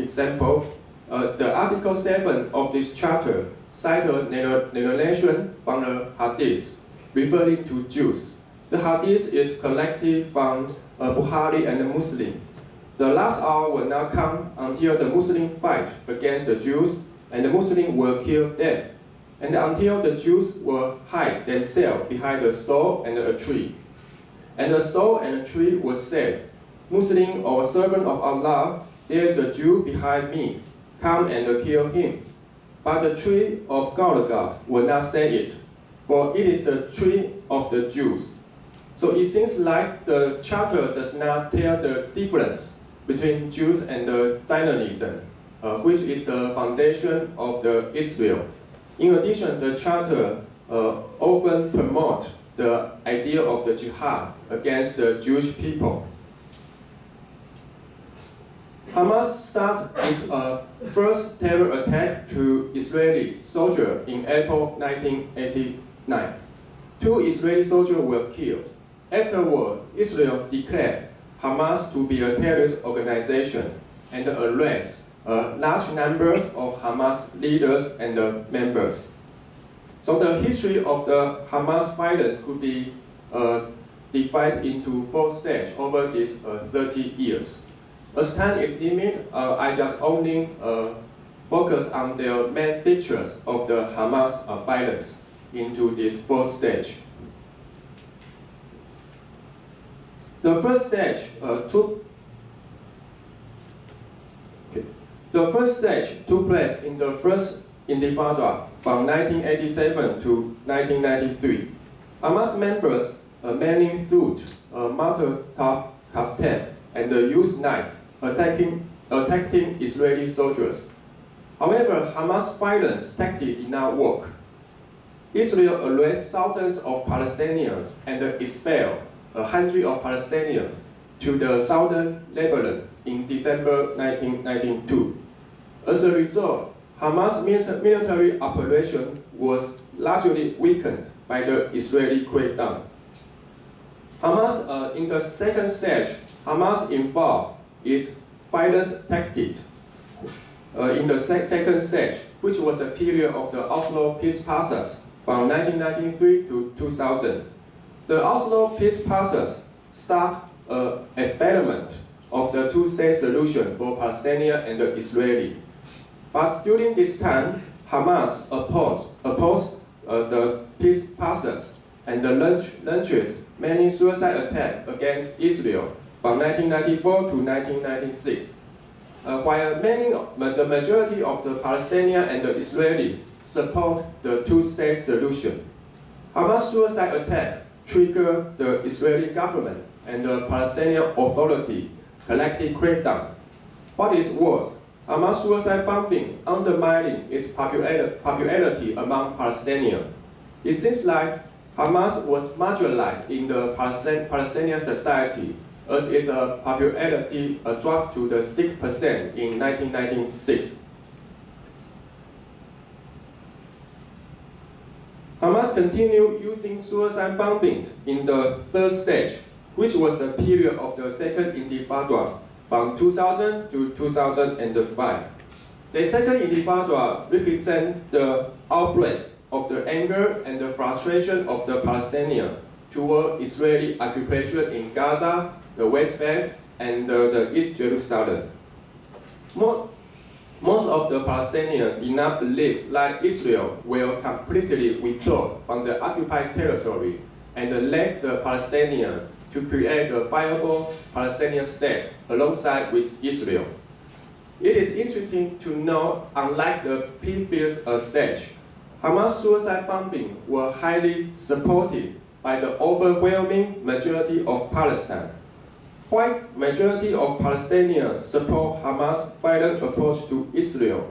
example, the Article 7 of this charter cited narration from the Hadith, referring to Jews. The Hadith is collected from Bukhari and the Muslim. The last hour will not come until the Muslims fight against the Jews, and the Muslims will kill them, and until the Jews will hide themselves behind the stone and a tree. And the stone and the tree will say, Muslim or servant of Allah, there is a Jew behind me, come and kill him. But the tree of God will not say it, for it is the tree of the Jews. So it seems like the charter does not tell the difference between Jews and Zionism, which is the foundation of Israel. In addition, the charter often promotes the idea of the jihad against the Jewish people. Hamas started its first terror attack to Israeli soldiers in April 1989. 2 Israeli soldiers were killed. Afterward, Israel declared Hamas to be a terrorist organization and arrested large numbers of Hamas leaders and members. So the history of the Hamas violence could be divided into 4 stages over these 30 years. As time is limited, I just only focus on the main features of the Hamas violence into this 4th stage. The first stage took place in the first Intifada from 1987 to 1993. Hamas members mainly threw Molotov cocktail and used knife attacking Israeli soldiers. However, Hamas violence tactic did not work. Israel arrested thousands of Palestinians and expelled hundreds of Palestinians to the southern Lebanon in December 1992. As a result, Hamas military operation was largely weakened by the Israeli crackdown. Hamas, in the second stage, Hamas involved its violence tactic in the second stage, which was a period of the Oslo peace process from 1993 to 2000. The Oslo peace process started an experiment of the 2-state solution for Palestinian and Israeli. But during this time, Hamas opposed the peace process and launched many suicide attacks against Israel from 1994 to 1996. While the majority of the Palestinian and the Israeli support the 2-state solution, Hamas suicide attack triggered the Israeli government and the Palestinian Authority collective crackdown. What is worse, Hamas suicide bombing undermining its popularity among Palestinians. It seems like Hamas was marginalized in the Palestinian society as its popularity dropped to the 6% in 1996. Hamas continued using suicide bombing in the 3rd stage, which was the period of the Second Intifada from 2000 to 2005. The Second Intifada represents the outbreak of the anger and the frustration of the Palestinians toward Israeli occupation in Gaza, the West Bank, and the East Jerusalem. Most of the Palestinians did not believe that Israel will completely withdraw from the occupied territory and let the Palestinians to create a viable Palestinian state alongside with Israel. It is interesting to note, unlike the previous stage, Hamas suicide bombing were highly supported by the overwhelming majority of Palestine. While majority of Palestinians support Hamas' violent approach to Israel,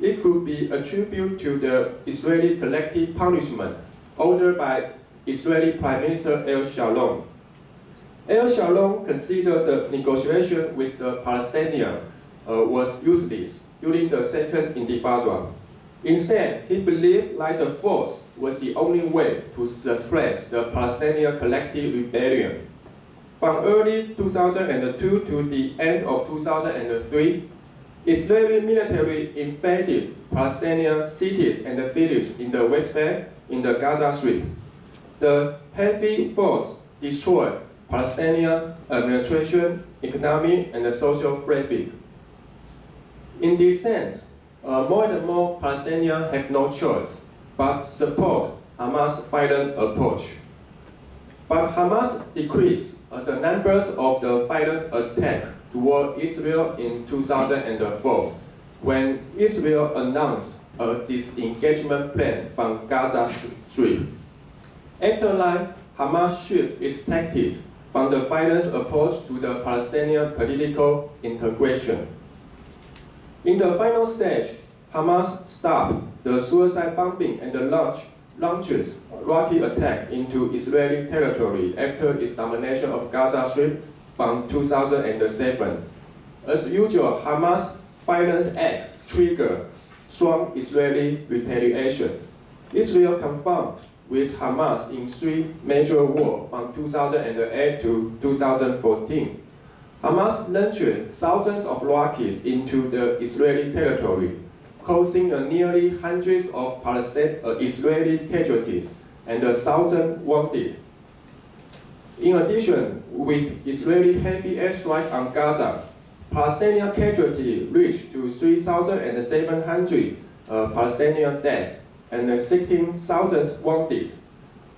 it could be attributed to the Israeli collective punishment ordered by Israeli Prime Minister El Shalom. El Shalom considered the negotiation with the Palestinians was useless during the Second Intifada. Instead, he believed that the force was the only way to suppress the Palestinian collective rebellion. From early 2002 to the end of 2003, Israeli military invaded Palestinian cities and villages in the West Bank in the Gaza Strip. The heavy force destroyed Palestinian administration, economy, and social fabric. In this sense, more and more Palestinians have no choice but support Hamas' violent approach. But Hamas decreased the numbers of the violent attacks toward Israel in 2004, when Israel announced a disengagement plan from Gaza Strip. After that, Hamas shifted its tactics from the violent approach to the Palestinian political integration. In the final stage, Hamas stopped the suicide bombing and launches rocket attack into Israeli territory after its domination of Gaza Strip from 2007. As usual, Hamas' violence act triggered strong Israeli retaliation. Israel confronted with Hamas in three major wars from 2008 to 2014. Hamas launched thousands of rockets into the Israeli territory, causing nearly hundreds of Israeli casualties and thousands wounded. In addition, with Israeli heavy airstrike on Gaza, Palestinian casualties reached to 3,700 Palestinian dead and 16,000 wounded.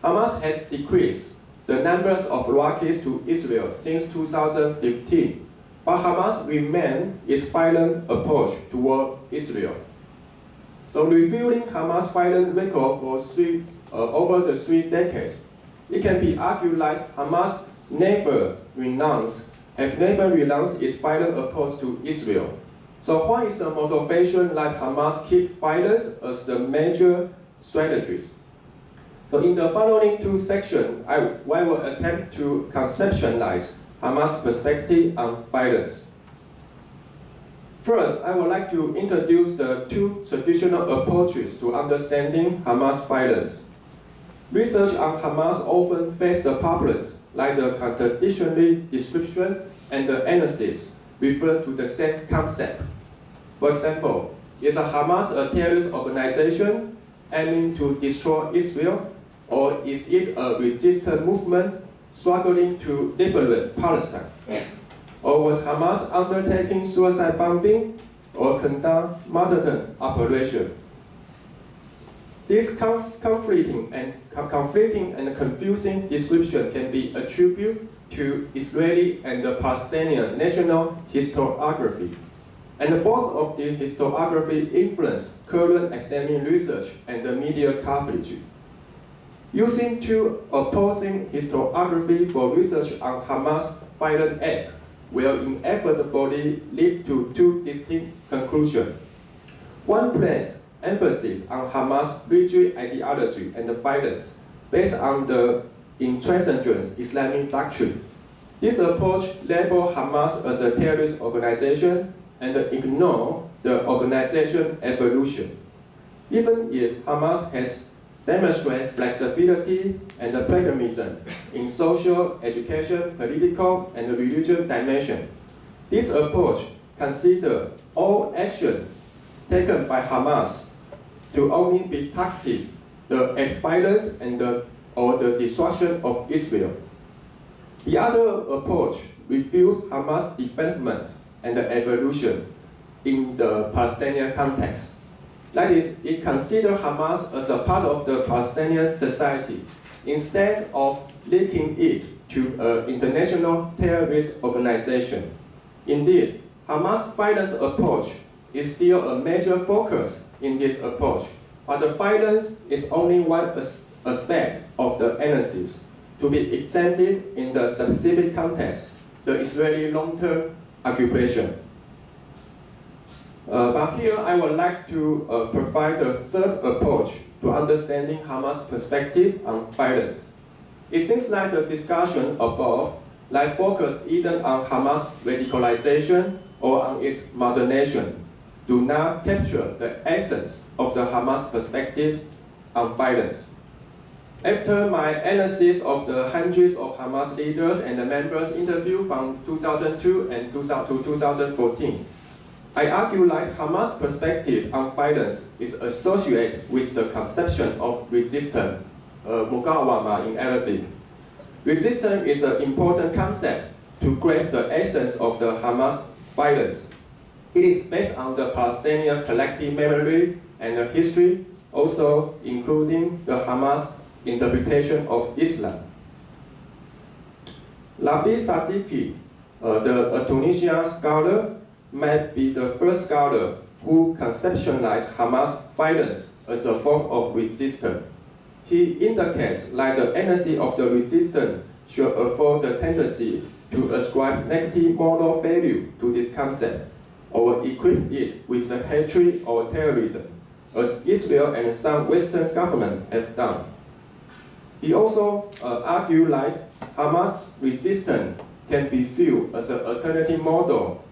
Hamas has decreased the numbers of rockets to Israel since 2015, but Hamas remains its violent approach toward Israel. So reviewing Hamas' violent record for over the 3 decades, it can be argued that Hamas never renounced its violent approach to Israel. So what is the motivation that Hamas keep violence as the major strategies? So in the following 2 sections, I will attempt to conceptualize Hamas' perspective on violence. First, I would like to introduce the 2 traditional approaches to understanding Hamas violence. Research on Hamas often face the problems like the contradictory description and the analysis refer to the same concept. For example, is Hamas a terrorist organization aiming to destroy Israel, or is it a resistance movement struggling to liberate Palestine? Or was Hamas undertaking suicide bombing or conduct martyrdom operation? This conflicting and confusing description can be attributed to Israeli and the Palestinian national historiography. And both of the historiography influence current academic research and the media coverage. Using 2 opposing historiography for research on Hamas' violent act will inevitably lead to 2 distinct conclusions. One places emphasis on Hamas' rigid ideology and violence based on the intransigent Islamic doctrine. This approach labels Hamas as a terrorist organization and ignores the organization's evolution. Even if Hamas has demonstrated flexibility and pragmatism in social, education, political, and religious dimensions, this approach considers all action taken by Hamas to only be targeted the violence and or the destruction of Israel. The other approach refutes Hamas' development and evolution in the Palestinian context. That is, it considers Hamas as a part of the Palestinian society instead of linking it to an international terrorist organization. Indeed, Hamas' violence approach is still a major focus in this approach, but the violence is only one aspect of the analysis to be examined in the specific context, the Israeli long-term occupation. But here I would like to provide the third approach to understanding Hamas' perspective on violence. It seems like the discussion above focus either on Hamas' radicalization or on its moderation do not capture the essence of the Hamas perspective on violence. After my analysis of the hundreds of Hamas leaders and the members interviewed from 2002 and 2014, I argue that Hamas' perspective on violence is associated with the conception of resistance, mukawama in Arabic. Resistance is an important concept to grasp the essence of the Hamas violence. It is based on the Palestinian collective memory and the history, also including the Hamas interpretation of Islam. Labi Sadiki, a Tunisian scholar, might be the first scholar who conceptualized Hamas violence as a form of resistance. He indicates that the energy of the resistance should avoid the tendency to ascribe negative moral value to this concept, or equip it with the hatred or terrorism, as Israel and some Western governments have done. He also argued that Hamas resistance can be viewed as an alternative model,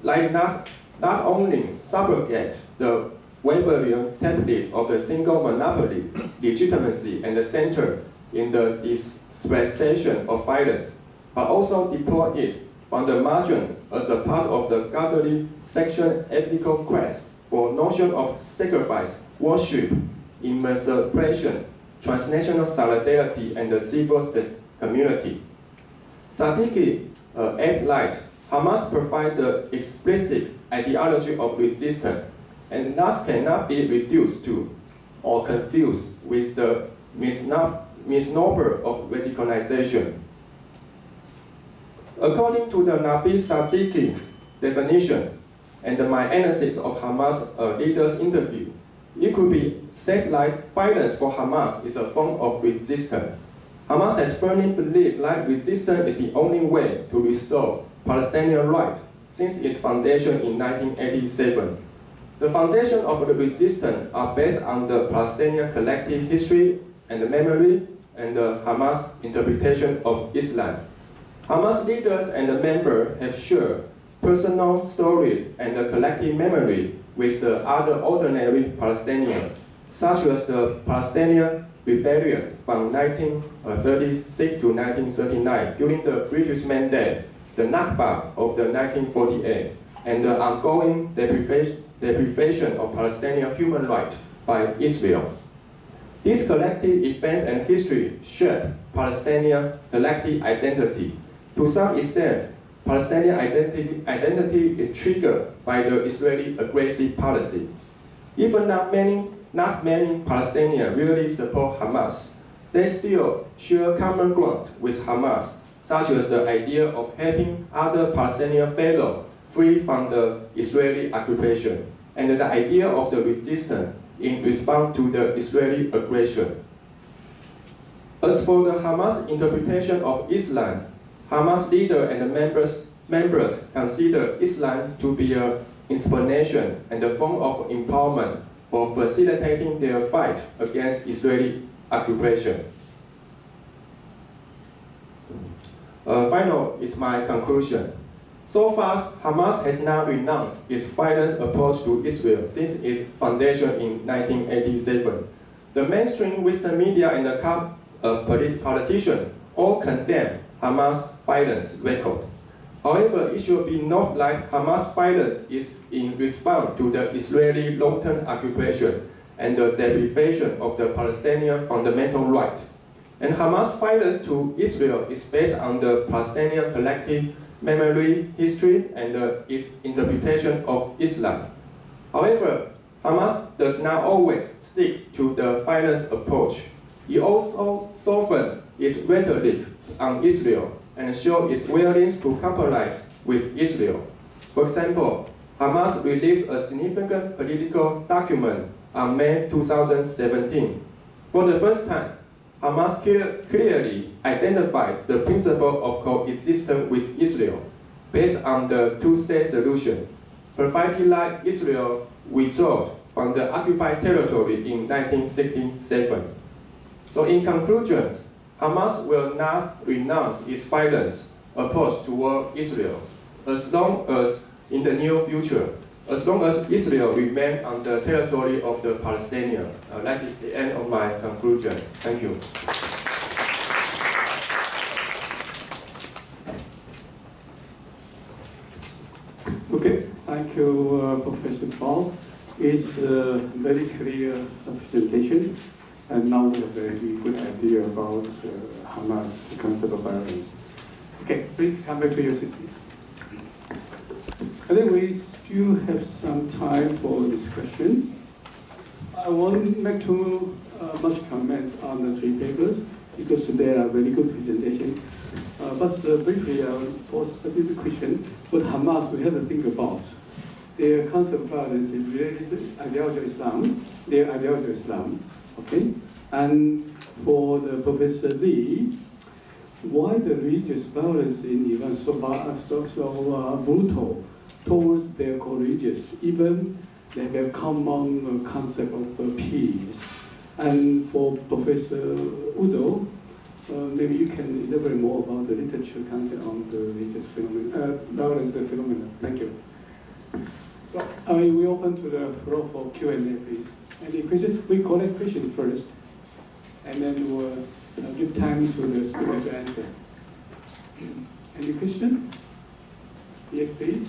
like not only subrogate the Weberian template of the single monopoly, legitimacy, and the center in the dispensation of violence, but also deploy it on the margin as a part of the godly section ethical quest for notion of sacrifice, worship, emancipation, transnational solidarity, and the civil community. Sadiki adds that Hamas provides the explicit ideology of resistance and thus cannot be reduced to or confused with the misnomer of radicalization. According to the Nabi Sadiki definition and my analysis of Hamas leaders' interview, it could be said like violence for Hamas is a form of resistance. Hamas has firmly believed that resistance is the only way to restore Palestinian rights since its foundation in 1987. The foundation of the resistance are based on the Palestinian collective history and the memory and the Hamas interpretation of Islam. Hamas leaders and the members have shared personal stories and the collective memory with the other ordinary Palestinians, such as the Palestinian rebellion from 1936 to 1939 during the British Mandate, the Nakba of the 1948, and the ongoing deprivation of Palestinian human rights by Israel. These collective events and history shape Palestinian collective identity. To some extent, Palestinian identity is triggered by the Israeli aggressive policy. Even not many Palestinians really support Hamas, they still share common ground with Hamas, such as the idea of helping other Palestinian fellows free from the Israeli occupation, and the idea of the resistance in response to the Israeli aggression. As for the Hamas interpretation of Islam, Hamas leaders and the members consider Islam to be an inspiration and a form of empowerment for facilitating their fight against Israeli occupation. Final is my conclusion. So far, Hamas has now renounced its violent approach to Israel since its foundation in 1987. The mainstream Western media and the politicians all condemn Hamas violence record. However, it should be noted that Hamas violence is in response to the Israeli long-term occupation and the deprivation of the Palestinian fundamental right. And Hamas violence to Israel is based on the Palestinian collective memory, history, and its interpretation of Islam. However, Hamas does not always stick to the violence approach. It also softens its rhetoric on Israel and shows its willingness to compromise with Israel. For example, Hamas released a significant political document on May 2017. For the first time, Hamas clearly identified the principle of coexistence with Israel based on the two-state solution, provided that Israel withdrew from the occupied territory in 1967. So in conclusion, Hamas will not renounce its violence approach toward Israel as long as in the near future, as long as Israel remains on the territory of the Palestinians. That is the end of my conclusion. Thank you. Okay, thank you Professor Paul. It's a very clear presentation, and now we have a very good idea about Hamas, the concept of violence. Okay, please come back to your seat. I think we still have some time for discussion. I won't make too much comment on the three papers because they are very good presentation. But briefly, I will pose a little question. What Hamas we have to think about? Their concept of violence is related to ideology of Islam, their ideology of Islam, okay? And for the Professor Lee, why the religious violence in Iran so brutal towards their co-religious, even they have a common concept of peace? And for Professor Udo, maybe you can elaborate more about the literature content on the religious violence phenomenon. Thank you. So we open to the floor for Q&A, please. Any questions? We collect questions first, and then we'll give time to the speaker to answer. Any question? Yes, please.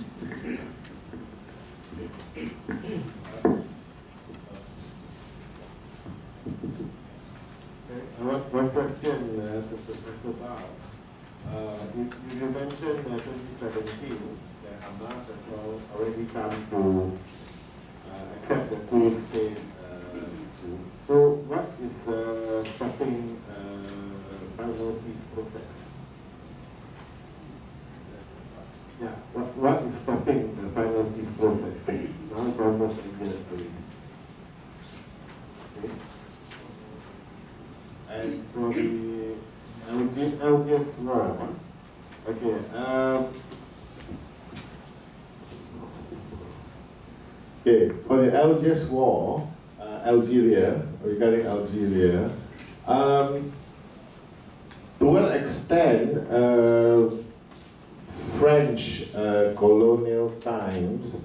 One question to Professor Bao. You mentioned 2017 that Hamas has already come to accept the two-state issue. So what is stopping final peace process? Yeah, what is stopping the final peace process? Now it's almost a year already. Okay. And for the LGS law, okay. Okay, for the LGS war, Algeria, regarding Algeria, to what extent French colonial times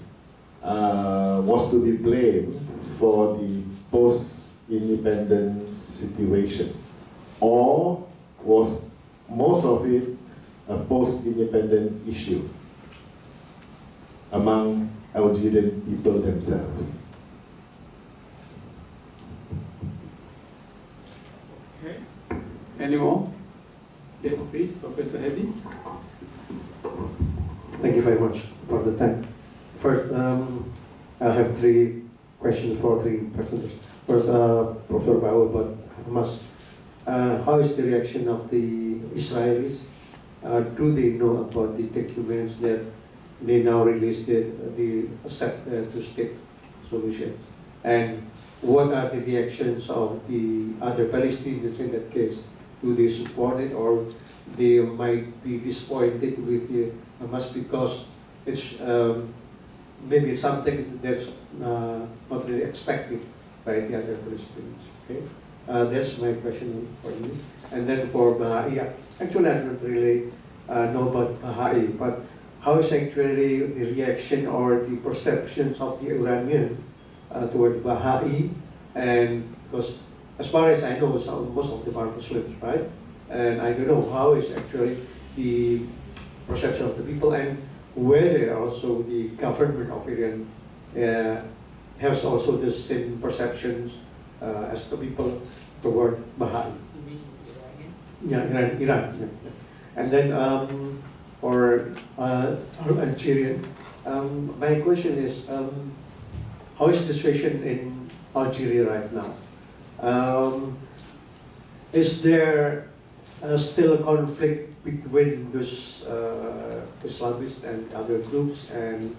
was to be blamed for the post-independence situation, or was most of it a post-independent issue among Algerian people themselves? Okay. Any more? Yes, please, Professor Hedy. Thank you very much for the time. First, I have three questions for three presenters. First, Professor Bao about Hamas. How is the reaction of the Israelis? Do they know about the documents that they now released the accept two-state solution? And what are the reactions of the other Palestinians in that case? Do they support it, or they might be disappointed with the Hamas because it's maybe something that's not really expected by the other Palestinians? Okay, that's my question for you. And then for Baha'i, actually I don't really know about Baha'i, but how is actually the reaction or the perceptions of the Iranian toward Baha'i? And because as far as I know, most of them are Muslims, right? And I don't know how is actually the perception of the people, and whether also the government of Iran has also the same perceptions as the people toward Baha'i. You mean Yeah, Iranian? Iran. Yeah. And then for Algerian, my question is, how is the situation in Algeria right now? Is there still a conflict between those Islamists and other groups, and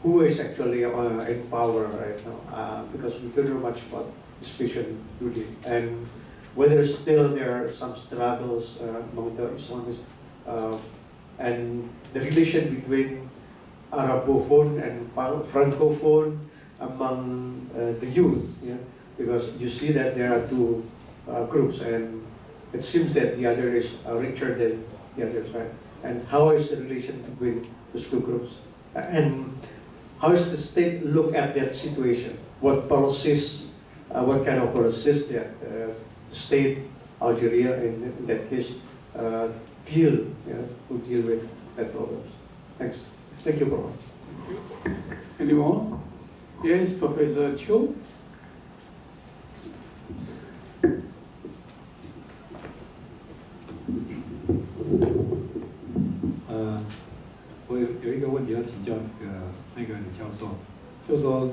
who is actually in power right now? Because we don't know much about the situation really, and whether still there are some struggles among the Islamists, and the relation between Arabophone and Francophone among the youth, yeah? Because you see that there are two groups, and it seems that the other is richer than the others, right? And how is the relation between those two groups? And how does the state look at that situation? What policies, what kind of policies that state, Algeria in that case, deal with that problems? Thanks. Thank you, Bro. Any more? Yes, Professor Chiu. 我有一个问题要请教那个李教授，就是说，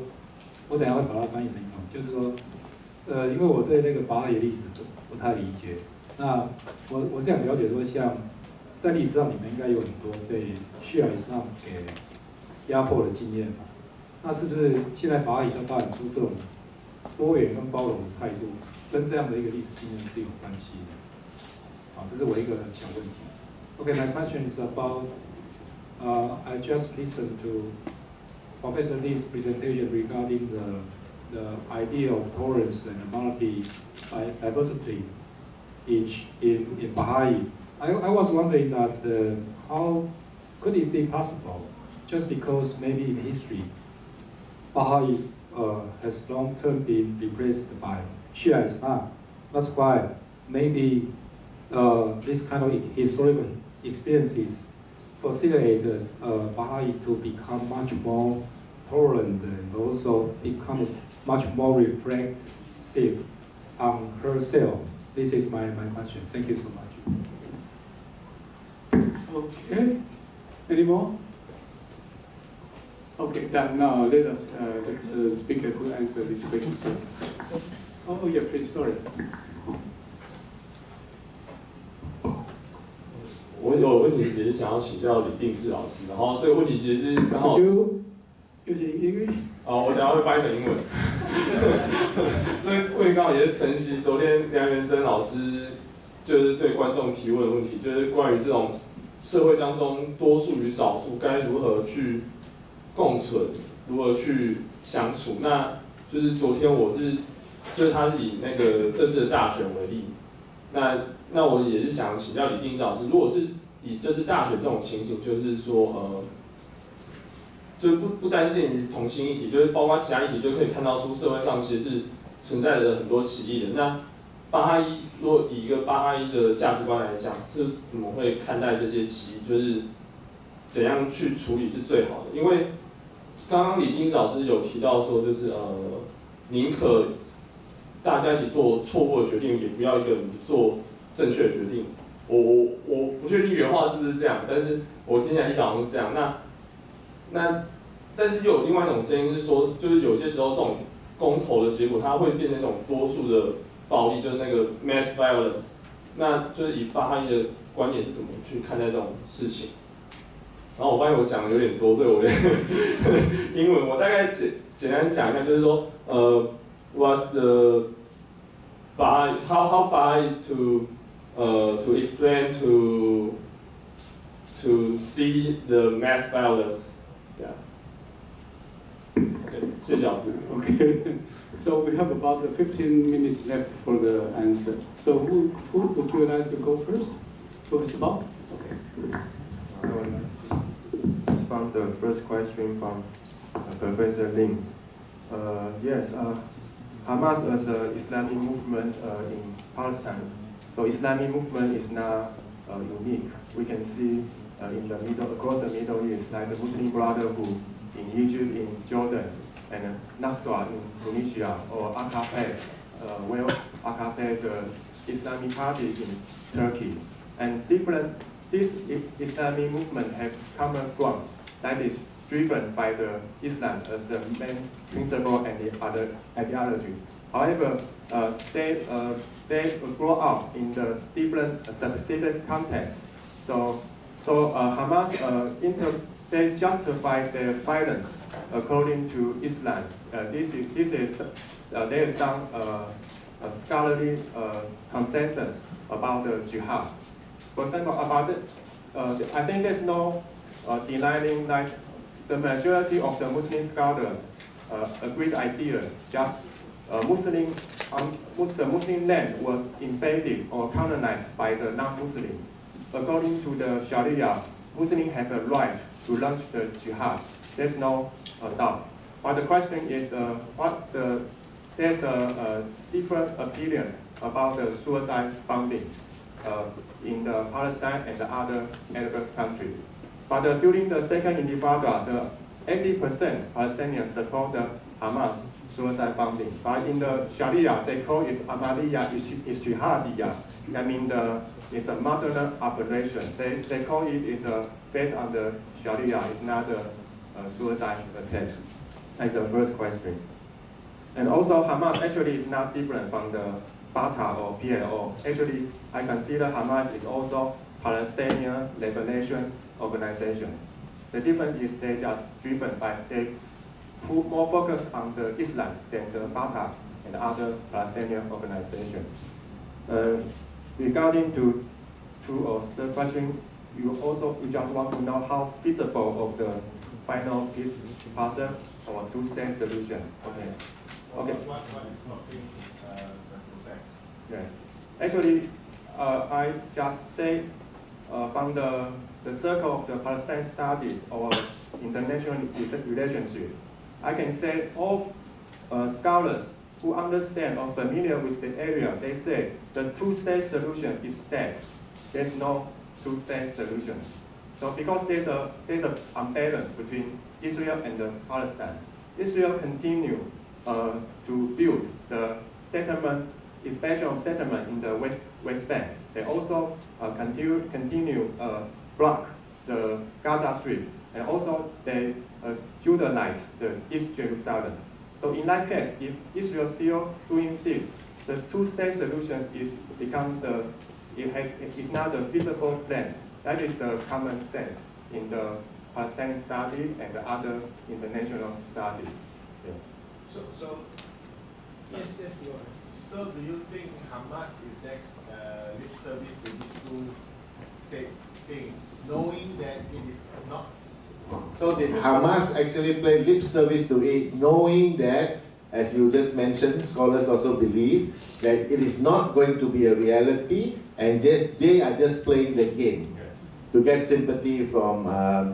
我等一下会把它翻译成英文，就是说，因为我对那个巴哈伊历史不太理解，那我是想了解说，像在历史上你们应该有很多被叙尔伊斯兰给压迫的经验嘛，那是不是现在巴哈伊在发展出这种多元跟包容的态度，跟这样的一个历史经验是有关系的？好，这是我一个小问题。Okay, my question is about. I just listened to Professor Lee's presentation regarding the idea of tolerance and diversity in Baha'i. I was wondering that how could it be possible, just because maybe in history, Baha'i has long term been replaced by Shia Islam. That's why maybe this kind of historical experiences facilitated Baha'i to become much more tolerant and also become much more reflexive on herself. This is my question. Thank you so much. Okay. Any more? Okay, now let us speaker to answer this question. Oh, yeah, please. Sorry. 我有问题也是想要请教李定志老师，然后这个问题其实是刚好。Using English? 我等一下会翻译成英文。那问题刚好也是承袭昨天梁元珍老师就是对观众提问的问题，就是关于这种社会当中多数与少数该如何去共存，如何去相处。那就是昨天就是他是以那个这次的大选为例，那我也是想请教李定志老师，如果是以这次大选这种情形，就是说就不单限于同性议题，就是包括其他议题，就可以看到出社会上其实是存在着很多歧义的。那巴哈伊如果以一个巴哈伊的价值观来讲，是怎么会看待这些歧义？就是怎样去处理是最好的？因为刚刚李定志老师有提到说，就是宁可大家一起做错误的决定，也不要一个人做正确的决定。我不确定原话是不是这样，但是我听起来一想是这样。但是又有另外一种声音是说，就是有些时候这种公投的结果，它会变成那种多数的暴力，就是那个 mass violence。那就是以巴哈伊的观点是怎么去看待这种事情？然后我发现我讲的有点多，所以我的英文我大概简单讲一下，就是说，what's the how Baha'i to explain to see the mass violence. Yeah. Okay, 谢谢老师。 Okay. So we have about 15 minutes left for the answer. So who would you like to go first? Professor Bob? Okay. I will respond the first question from Professor Lin. Yes, Hamas as an Islamic movement in Palestine. So Islamic movement is not unique. We can see in the middle, across the Middle East, like the Muslim Brotherhood in Egypt, in Jordan, and Nahda in Tunisia, or AKP, AKP, the Islamic Party in Turkey. And this Islamic movement have common ground that is driven by the Islam as the main principle and the other ideology. However, they grow up in the different specific contexts. So Hamas they justify their violence according to Islam. There is some scholarly consensus about the jihad. For example, about it, I think there's no denying that the majority of the Muslim scholars agree the idea just the Muslim land was invaded or colonized by the non-Muslims. According to the Sharia, Muslims have a right to launch the jihad. There's no doubt. But the question is, there's a different opinion about the suicide bombing in the Palestine and the other Arab countries. But during the Second Intifada, 80% Palestinians support the Hamas suicide bombing. But in the Sharia, they call it Amaliyah Ijtihadiyah. That means it's a modern operation. They call it is based on the Sharia. It's not a suicide attack. That's the first question. And also, Hamas actually is not different from the Fatah or PLO. Actually, I consider Hamas is also Palestinian Liberation Organization. The difference is they just driven by, they put more focus on the Islam than the Fatah and other Palestinian organizations. Regarding to two or third question, you just want to know how feasible of the final peace process or two-state solution. Okay. Okay. What is stopping the process? Yes. Actually, I just say from the circle of the Palestine studies or international relationship, I can say all scholars who understand or familiar with the area, they say the two-state solution is dead. There's no two-state solution. So because there's a imbalance between Israel and the Palestine, Israel continue to build the settlement, especially settlement in the West Bank. They also continue block the Gaza Strip, and also they Judaize the East Jerusalem. So in that case, if Israel still doing this, the two-state solution is it's not a feasible plan. That is the common sense in the Palestinian studies and the other international studies. Yes. So do you think Hamas is just lip service to this two-state thing, knowing that it is not? So did Hamas actually play lip service to it, knowing that, as you just mentioned, scholars also believe that it is not going to be a reality, and they are just playing the game to get sympathy from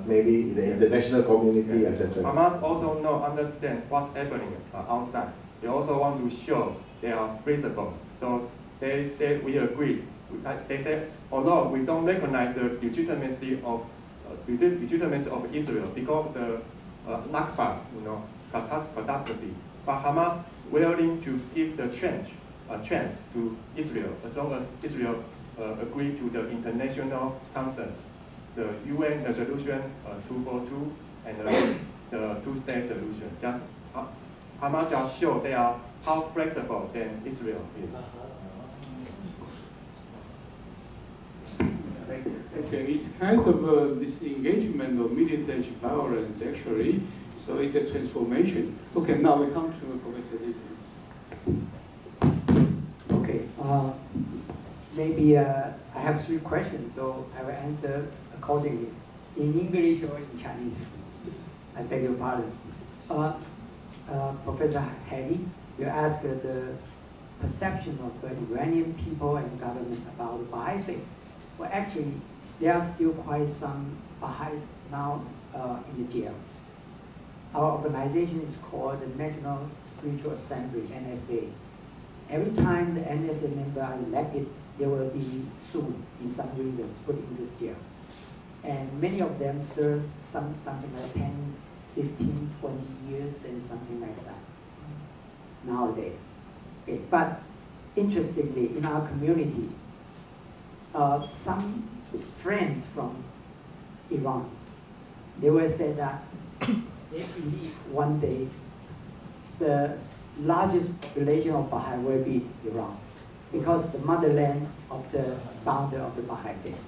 maybe the international community, etc. Hamas also understand what's happening outside. They also want to show they are feasible. So they say we agree. They say although we don't recognize the legitimacy of Israel because of the Nakba, catastrophe, but Hamas willing to give the chance to Israel as long as Israel agree to the international consensus, the UN resolution 242 and the two-state solution. Just Hamas just show they are how flexible than Israel is. Okay, it's kind of a disengagement of military violence actually, so it's a transformation. Okay, now we come to Professor Lee. Okay, maybe I have three questions, so I will answer accordingly, in English or in Chinese. I beg your pardon. Professor Harry, you asked the perception of the Iranian people and government about the Baha'i faith. Well, actually, there are still quite some Baha'is now in the jail. Our organization is called the National Spiritual Assembly, NSA. Every time the NSA member are elected, they will be soon, in some reason, put into jail. And many of them serve something like 10, 15, 20 years and something like that nowadays. Okay. But interestingly, in our community, some friends from Iran, they will say that they believe one day the largest population of Baha'i will be Iran, because the motherland of the founder of the Baha'i faith.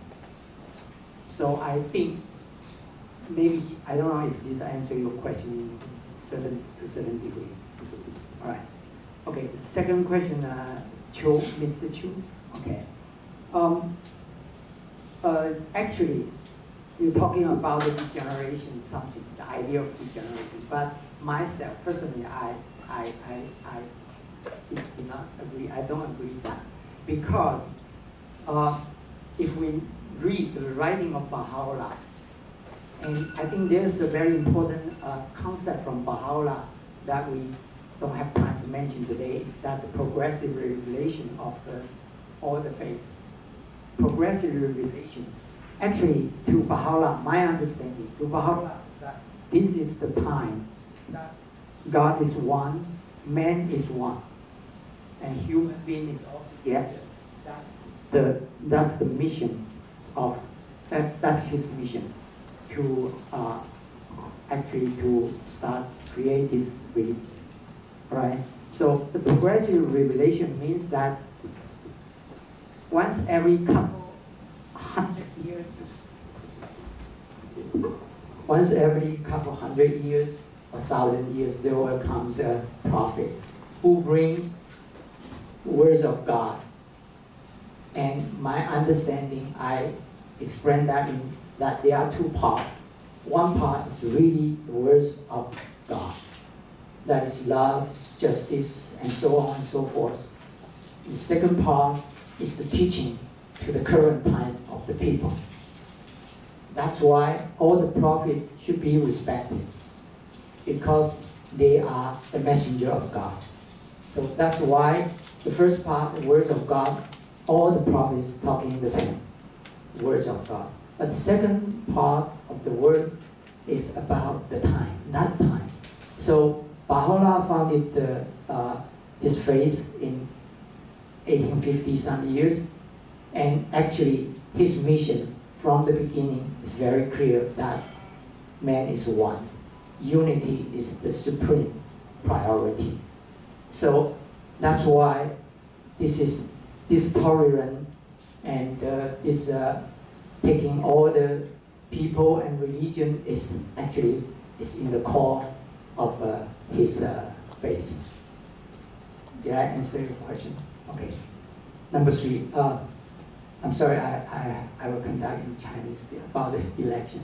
So I think maybe, I don't know if this answers your question to a certain degree. All right. Okay, the second question, Chu, Mr. Chu. Okay. Actually, you're talking about the degeneration, something, the idea of degeneration. But myself, personally, I do not agree. I don't agree with that, because if we read the writing of Baha'u'llah, and I think there's a very important concept from Baha'u'llah that we don't have time to mention today, is that the progressive revelation of all the faiths. Progressive revelation. Actually, to Baha'u'llah, my understanding, to Baha'u'llah, that this is the time that God is one, man is one, and human being is all together. That's the mission of that's his mission to actually to start create this religion, right? So the progressive revelation means that once every couple 100 years, once every couple 100 years, 1,000 years, there will come a prophet who bring words of God. And my understanding, I explain that in that there are two parts. One part is really the words of God. That is love, justice, and so on and so forth. The second part is the teaching to the current time of the people. That's why all the prophets should be respected, because they are the messenger of God. So that's why the first part, the words of God, all the prophets talking the same words of God. But the second part of the word is about the time, that time. So Baha'u'llah founded his faith in 1850 some years, and actually his mission from the beginning is very clear that man is one. Unity is the supreme priority. So that's why this tolerant and this taking all the people and religion is actually in the core of his faith. Did I answer your question? Okay. Number 3. I'm sorry, I will conduct in Chinese about the election.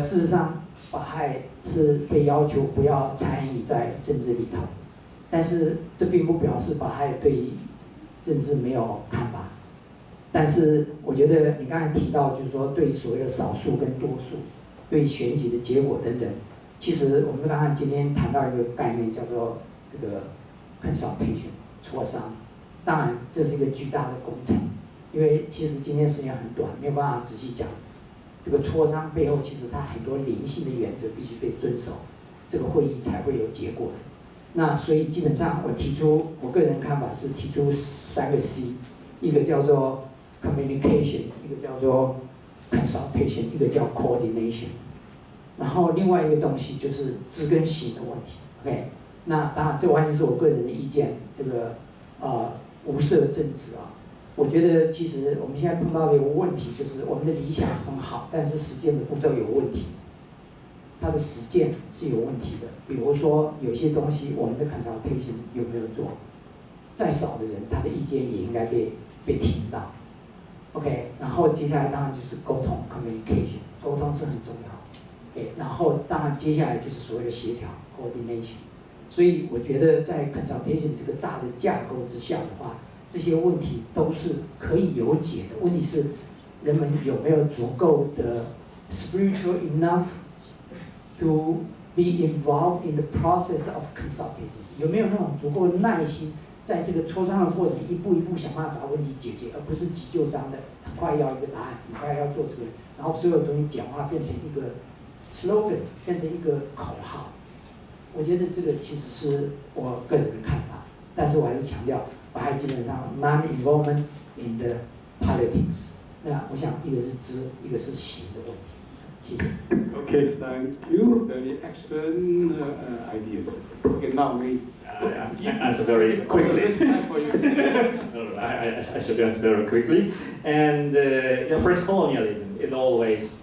事实上，巴亥是被要求不要参与在政治里头，但是这并不表示巴亥对政治没有看法。但是我觉得你刚才提到，就是说对所谓的少数跟多数，对选举的结果等等，其实我们刚才今天谈到一个概念，叫做这个 consultation 磋商。当然，这是一个巨大的工程，因为其实今天时间很短，没有办法仔细讲。这个磋商背后，其实它很多灵性的原则必须被遵守，这个会议才会有结果的。那所以基本上我个人看法是提出3个 C， 一个叫做 communication， 一个叫做 consultation， 一个叫 coordination。然后另外一个东西就是知跟行的问题。OK， 那当然这完全是我个人的意见，这个无涉政治啊。我觉得其实我们现在碰到的一个问题就是，我们的理想很好，但是实践的步骤有问题，它的实践是有问题的。比如说有些东西，我们的 consultation 有没有做？再少的人，他的意见也应该被听到。OK， 然后接下来当然就是沟通 communication， 沟通是很重要。OK， 然后当然接下来就是所谓的协调 coordination。所以我觉得在 consultation 这个大的架构之下的话，这些问题都是可以有解的。问题是人们有没有足够的 spiritual enough to be involved in the process of consultation？ 有没有那种足够的耐心，在这个磋商的过程一步一步想办法把问题解决，而不是急就章的，很快要一个答案，很快要做这个，然后所有东西简化变成一个 slogan， 变成一个口号。我觉得这个其实是我个人的看法，但是我还是强调，我还基本上 non-involvement in the politics。那我想一个是知，一个是行的问题。谢谢。Okay, thank you. Very excellent ideas. Okay, now we answer very quickly. For you. No, I should answer very quickly. And French colonialism is always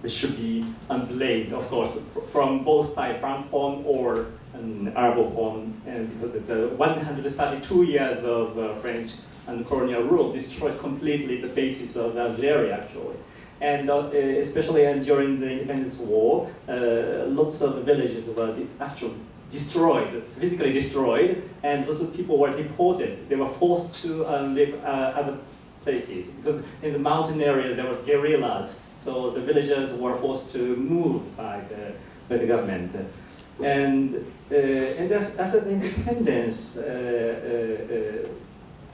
it should be blamed, of course, from both sides, Francophone or Arabophone, and because it's 132 years of French and colonial rule destroyed completely the basis of Algeria, actually. And especially during the independence war, lots of villages were actually destroyed, physically destroyed, and lots of people were deported. They were forced to live other places, because in the mountain area there were guerrillas, so the villagers were forced to move by the government. And after the independence,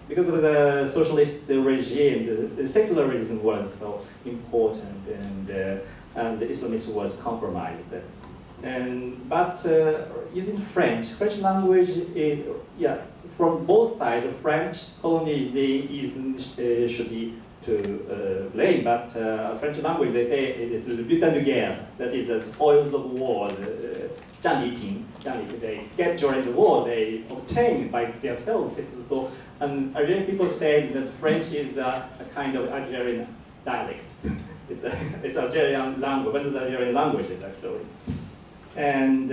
because of the socialist regime, the secularism was so important, and and the Islamists was compromised. But using French language, from both sides, French colonization should be to blame, but French language, they say it is le butin de guerre, that is the spoils of war, 战利品, they get during the war, they obtain by themselves. So, and Algerian people say that French is a kind of Algerian dialect. It's Algerian language, one of the Algerian languages actually. And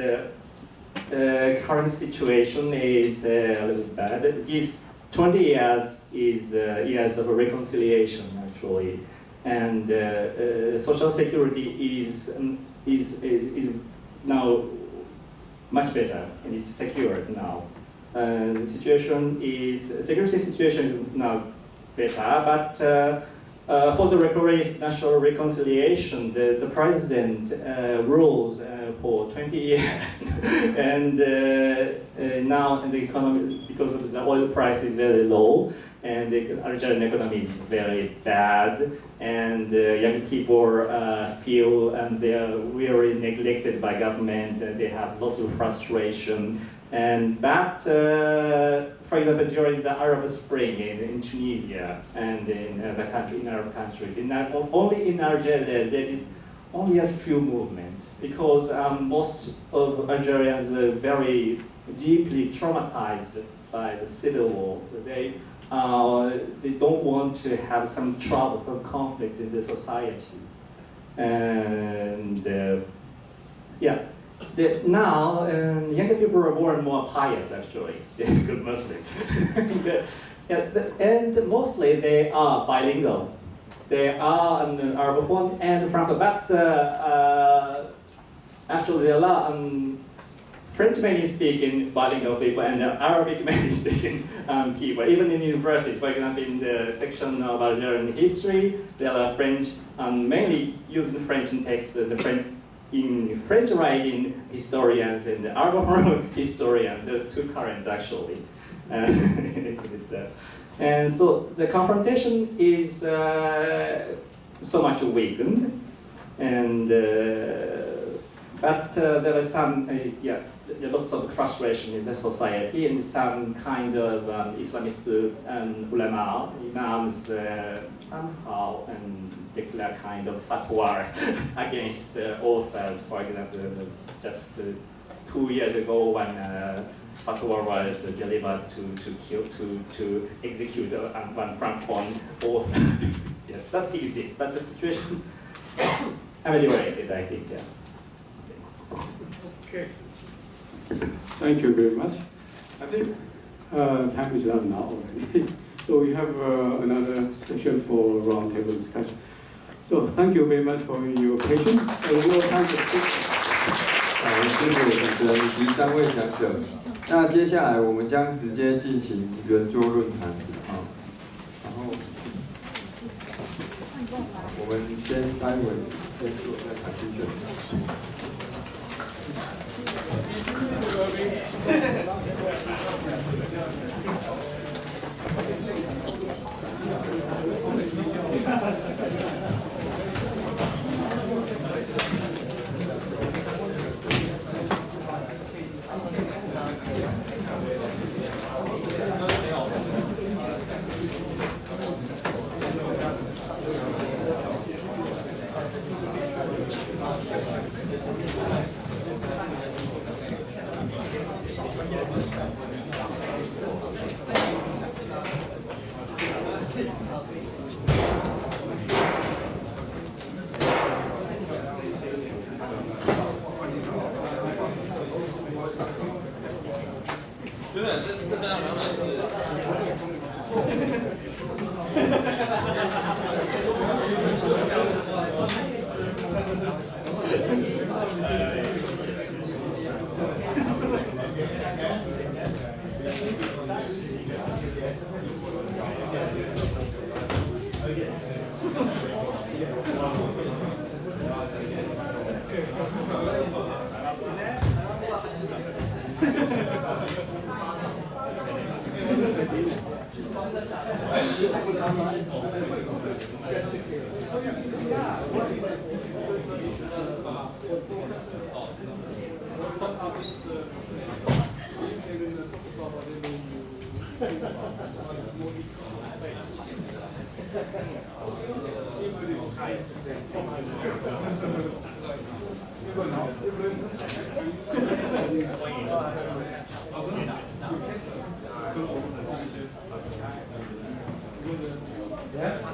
current situation is a little bad. These 20 years is years of reconciliation actually, and social security is now much better and it's secured now. The security situation is now better, but for the national reconciliation, the president rules for 20 years, and now the economy, because of the oil price is very low, and the Algerian economy is very bad, and young people feel and they are really neglected by government, and they have lots of frustration. But, for example, during the Arab Spring in Tunisia and in other Arab countries, only in Algeria there is only a few movements, because most of Algerians are very deeply traumatized by the civil war. They don't want to have some trouble, some conflict in the society. And now, younger people are more and more pious, actually. They're good Muslims. And mostly they are bilingual. They are Arabophone and Francophone. But actually, there are French mainly speaking bilingual people and Arabic mainly speaking people. Even in university, for example, in the section of Algerian history, there are French, mainly using French in text, in French writing historians and Arabophone historians. There's two currents actually. And so the confrontation is so much weakened, and but there was some lots of frustration in the society, and some kind of Islamist ulama, imams somehow declare kind of fatwa against authors. For example, just 2 years ago, when fatwa was delivered to execute one Francophone author. Yes, that exists, but the situation ameliorated, I think. Yeah. Okay. Thank you very much. I think time is up now already. So we have another session for roundtable discussion. So thank you very much for your patience. We will time to speak. 谢谢主持人以及3位讲者。那接下来我们将直接进行圆桌论坛啊，然后我们先待会先做再谈选择。some others, maybe the top of the Yeah.